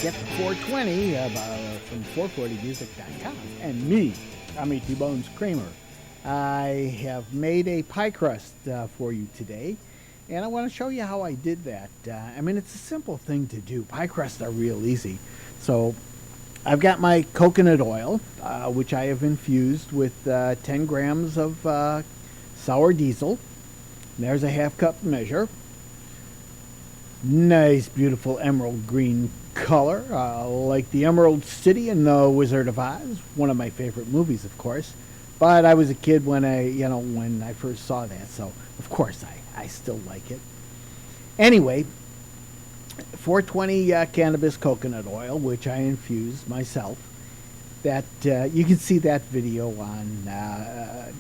get the 420 from 440music.com. And me, Tommy T-Bones Kramer. I have made a pie crust for you today, and I want to show you how I did that. I mean, it's a simple thing to do. Pie crusts are real easy. So I've got my coconut oil, which I have infused with 10 grams of sour diesel. There's a half cup measure. Nice, beautiful emerald green color, like the Emerald City in The Wizard of Oz. One of my favorite movies, of course. But I was a kid when I first saw that, so of course I still like it. Anyway, 420 cannabis coconut oil, which I infused myself. That you can see that video on.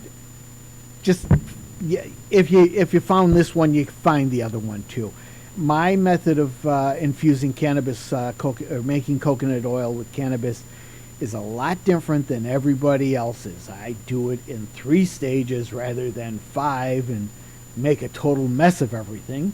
If you found this one, you can find the other one too. My method of infusing cannabis, making coconut oil with cannabis, is a lot different than everybody else's. I do it in 3 stages rather than 5 and make a total mess of everything.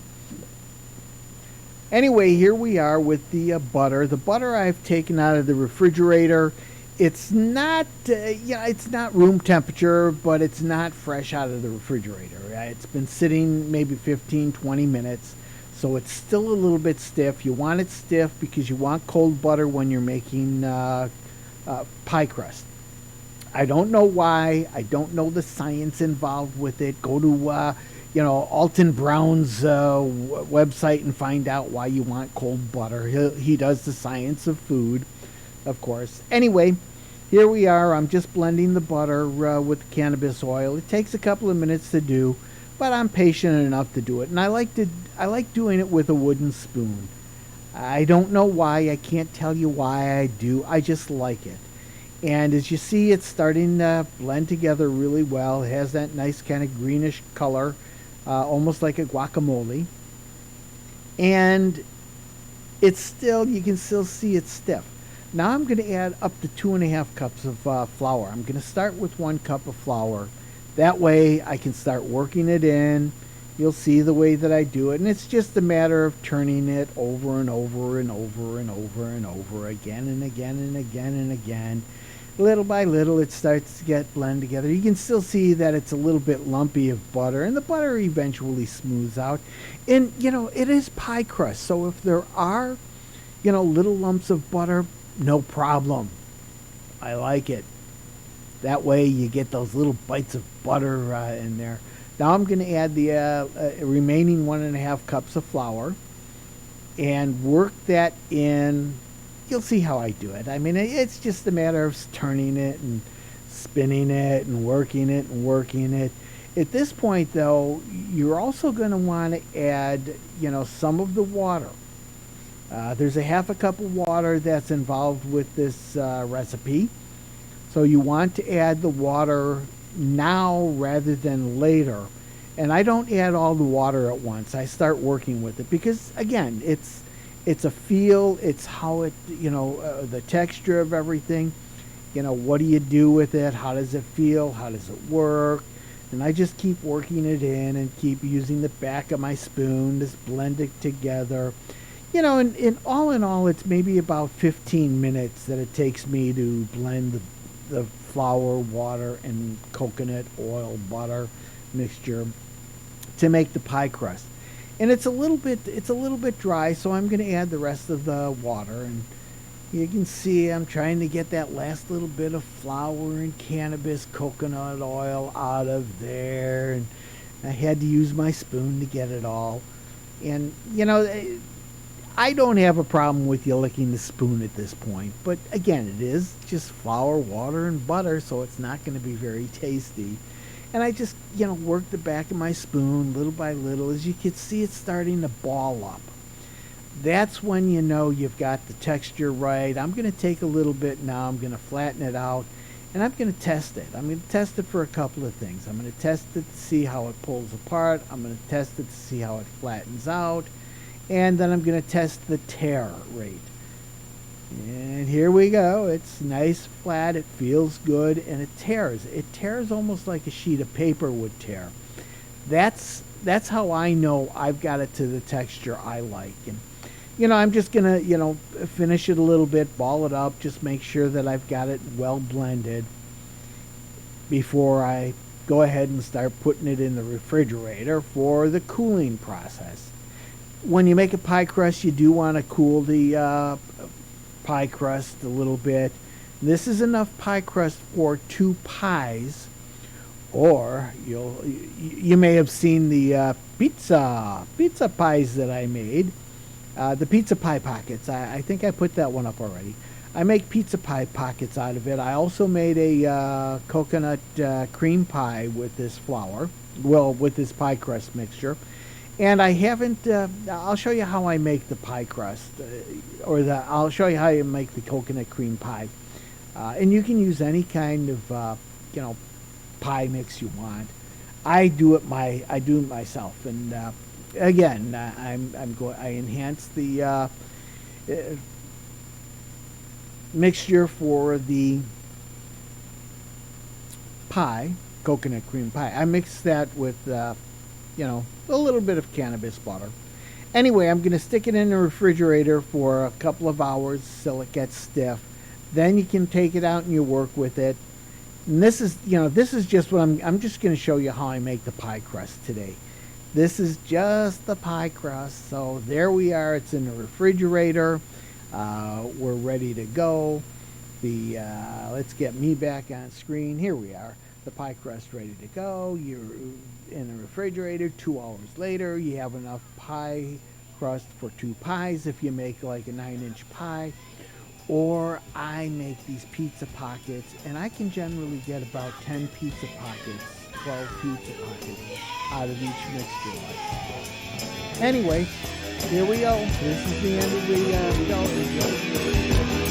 Anyway, here we are with the butter. The butter I've taken out of the refrigerator. It's not, it's not room temperature, but it's not fresh out of the refrigerator. It's been sitting maybe 15, 20 minutes. So it's still a little bit stiff. You want it stiff because you want cold butter when you're making pie crust. I don't know why. I don't know the science involved with it. Go to Alton Brown's website and find out why you want cold butter. He does the science of food, of course. Anyway, here we are. I'm just blending the butter with cannabis oil. It takes a couple of minutes to do, but I'm patient enough to do it. And I like doing it with a wooden spoon. I don't know why. I can't tell you why I do. I just like it. And as you see, it's starting to blend together really well. It has that nice kind of greenish color, almost like a guacamole. And it's still, you can still see it's stiff. Now I'm going to add up to 2.5 cups of flour. I'm going to start with 1 cup of flour. That way I can start working it in. You'll see the way that I do it, and it's just a matter of turning it over and over and over and over and over again and again and again and again. Little by little, it starts to get blend together. You can still see that it's a little bit lumpy of butter, and the butter eventually smooths out. And, it is pie crust, so if there are, little lumps of butter, no problem. I like it. That way you get those little bites of butter in there. Now I'm going to add the remaining 1.5 cups of flour and work that in. You'll see how I do it. I mean, it's just a matter of turning it and spinning it and working it and working it. At this point, though, you're also going to want to add, some of the water. There's a 1/2 cup of water that's involved with this recipe. So you want to add the water now rather than later. And I don't add all the water at once. I start working with it because, again, it's a feel. It's how it, the texture of everything. What do you do with it? How does it feel? How does it work? And I just keep working it in and keep using the back of my spoon to blend it together. And in all, it's maybe about 15 minutes that it takes me to blend the flour, water, and coconut oil butter mixture to make the pie crust. And it's a little bit dry, so I'm going to add the rest of the water. And you can see I'm trying to get that last little bit of flour and cannabis coconut oil out of there. And I had to use my spoon to get it all. And, I don't have a problem with you licking the spoon at this point, but again, it is just flour, water, and butter, so it's not going to be very tasty. And I just, work the back of my spoon little by little. As you can see, it's starting to ball up. That's when you know you've got the texture right. I'm going to take a little bit now. I'm going to flatten it out, and I'm going to test it. I'm going to test it for a couple of things. I'm going to test it to see how it pulls apart. I'm going to test it to see how it flattens out. And then I'm going to test the tear rate. And here we go. It's nice, flat, it feels good, and it tears. It tears almost like a sheet of paper would tear. That's how I know I've got it to the texture I like. And I'm just going to, finish it a little bit, ball it up, just make sure that I've got it well blended before I go ahead and start putting it in the refrigerator for the cooling process. When you make a pie crust, you do want to cool the pie crust a little bit. This is enough pie crust for 2 pies, or you may have seen the pizza pies that I made, the pizza pie pockets. I think I put that one up already. I make pizza pie pockets out of it. I also made a coconut cream pie with this flour, with this pie crust mixture. And I haven't, I'll show you how I make the pie crust, I'll show you how you make the coconut cream pie. And you can use any kind of, pie mix you want. I do it myself. And again, I enhance the mixture for the pie, coconut cream pie. I mix that with, a little bit of cannabis butter. Anyway, I'm going to stick it in the refrigerator for a couple of hours till it gets stiff. Then you can take it out and you work with it. And this is just what I'm just going to show you how I make the pie crust today. This is just the pie crust. So there we are. It's in the refrigerator. We're ready to go. Let's get me back on screen. Here we are. The pie crust ready to go. You're in the refrigerator. 2 hours later, you have enough pie crust for 2 pies if you make like a 9-inch pie. Or I make these pizza pockets, and I can generally get about 10 pizza pockets, 12 pizza pockets out of each mixture. Anyway, here we go. This is the end of the